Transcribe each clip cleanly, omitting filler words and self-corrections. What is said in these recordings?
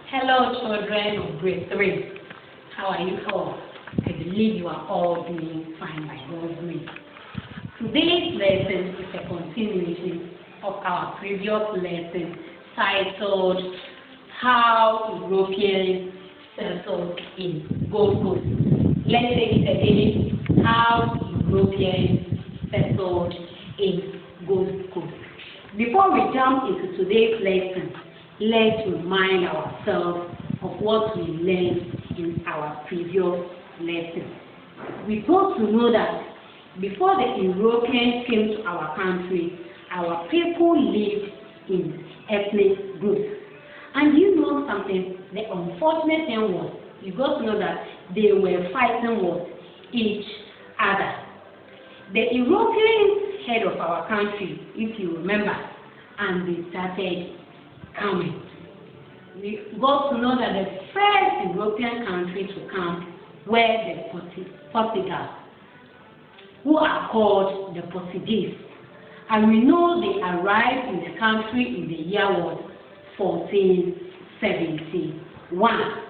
Hello, children of grade 3. How are you all? I believe you are all doing fine by God's grace. Today's lesson is a continuation of our previous lesson titled How Europeans Settled in Gold Coast. Let's take it again. How Europeans settled in Gold Coast. Before we jump into today's lesson, let's remind ourselves of what we learned in our previous lesson. We got to know that before the Europeans came to our country, our people lived in ethnic groups. And you know something? The unfortunate thing was, you got to know that they were fighting with each other. The Europeans heard of our country, if you remember, and they started coming. We got to know that the first European country to come were the Portugal, who are called the Portuguese. And we know they arrived in the country in the year 1471.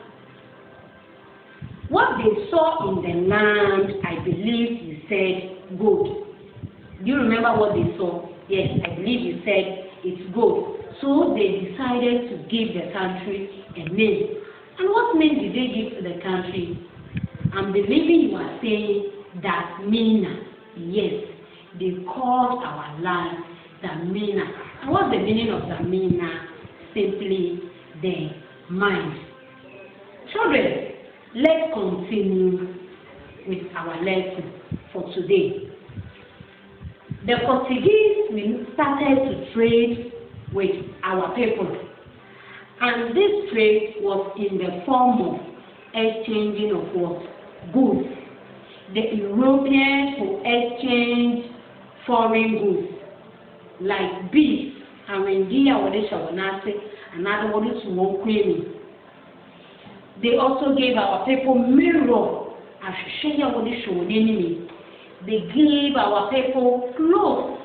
What they saw in the land, I believe you said gold. Do you remember what they saw? Yes, I believe you said it's gold. So they decided to give the country a name. And what name did they give to the country? I'm believing you are saying Damina. Yes, they called our land Damina. And what's the meaning of Damina? Simply the mind. Children, let's continue with our lesson for today. The Portuguese started to trade with our people, and this trade was in the form of exchanging of what? Goods. The Europeans will exchange foreign goods like beef, and when another one is one. They also gave our people mirror. They gave our people clothes.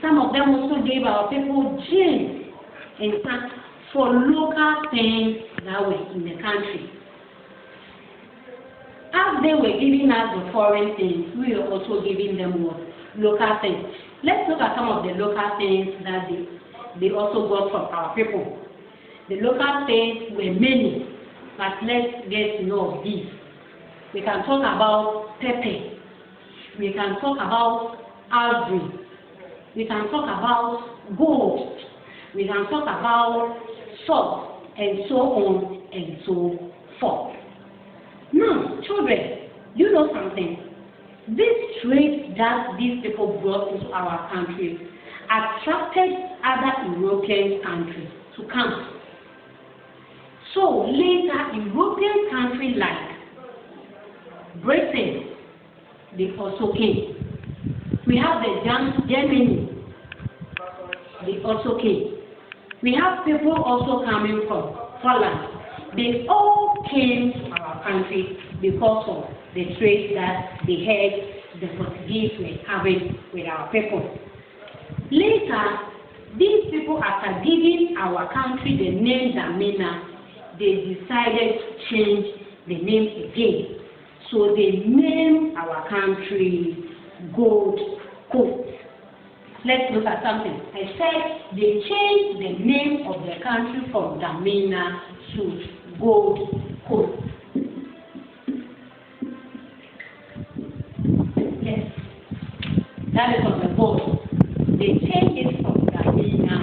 Some of them also gave our people jeans, in fact, for local things that were in the country. As they were giving us the foreign things, we were also giving them what? Local things. Let's look at some of the local things that they also got from our people. The local things were many, but let's get to know of these. We can talk about pepper. We can talk about ivory. We can talk about gold. We can talk about salt, and so on and so forth. Now, children, you know something? This trade that these people brought into our country attracted other European countries to come. So later, European countries like Britain, they also came. We have the Germany, they also came. We have people also coming from Holland. They all came to our country because of the trade that they had, the Portuguese were having with our people. Later, these people, after giving our country the name Damina, they decided to change the name again. So they named our country Gold Coast. Let's look at something. I said they changed the name of the country from Damina to Gold Coast. Yes, that is on the board. They changed it from Damina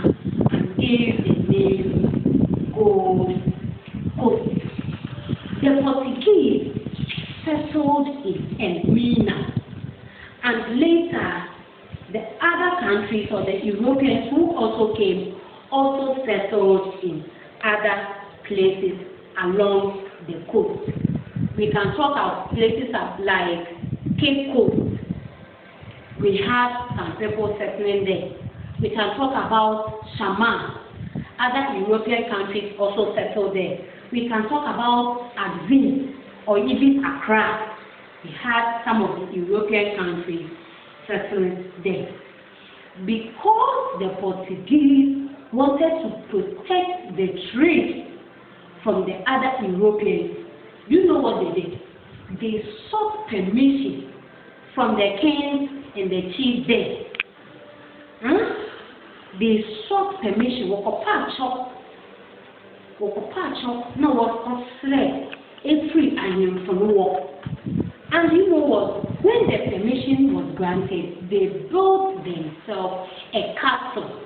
and gave the name Gold Coast. The Portuguese settled in Elmina, and later the other countries or the Europeans who also came also settled in other places along the coast. We can talk about places like Cape Coast. We have some people settling there. We can talk about Shaman. Other European countries also settled there. We can talk about Advin or even Accra. We had some of the European countries settling there. Because the Portuguese wanted to protect the trade from the other Europeans, you know what they did? They sought permission from the kings and the chiefs there. They sought permission. No was fled every animal from war. And you know what? When the permission was granted, they built themselves a castle.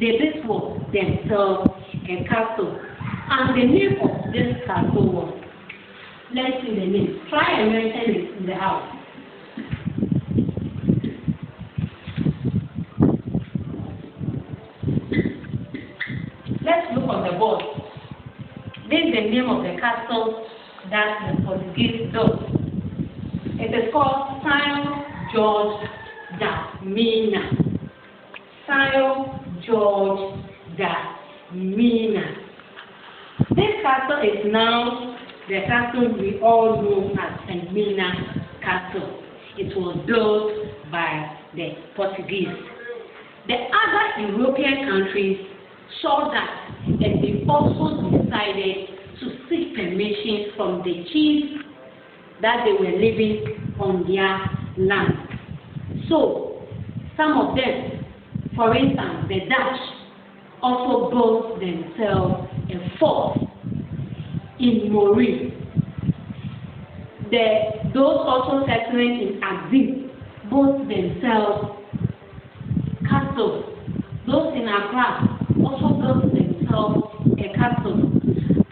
They built themselves a castle. And the name of this castle was, let's see the name. Try and mention it in the house. Let's look on the board. This is the name of the castle that the Portuguese built. It is called São Jorge da Mina. São Jorge da Mina. This castle is now the castle we all know as St. Mina Castle. It was built by the Portuguese. The other European countries saw that, and they also decided to seek permission from the chiefs that they were living on their land. So, some of them, for instance, the Dutch, also built themselves a fort in Mori. Those also settling in Axim built themselves castles. Those in Accra also built themselves a castle.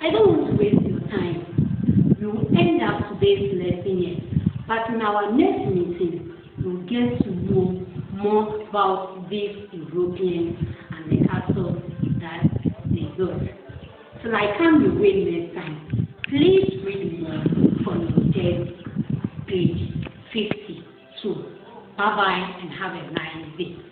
I don't want to waste your time. We will end up today's lesson here. But in our next meeting, we'll get to know more about these Europeans and the castles that they built. So I can't be waiting next time. Please read more from your text, page 52. Bye-bye and have a nice day.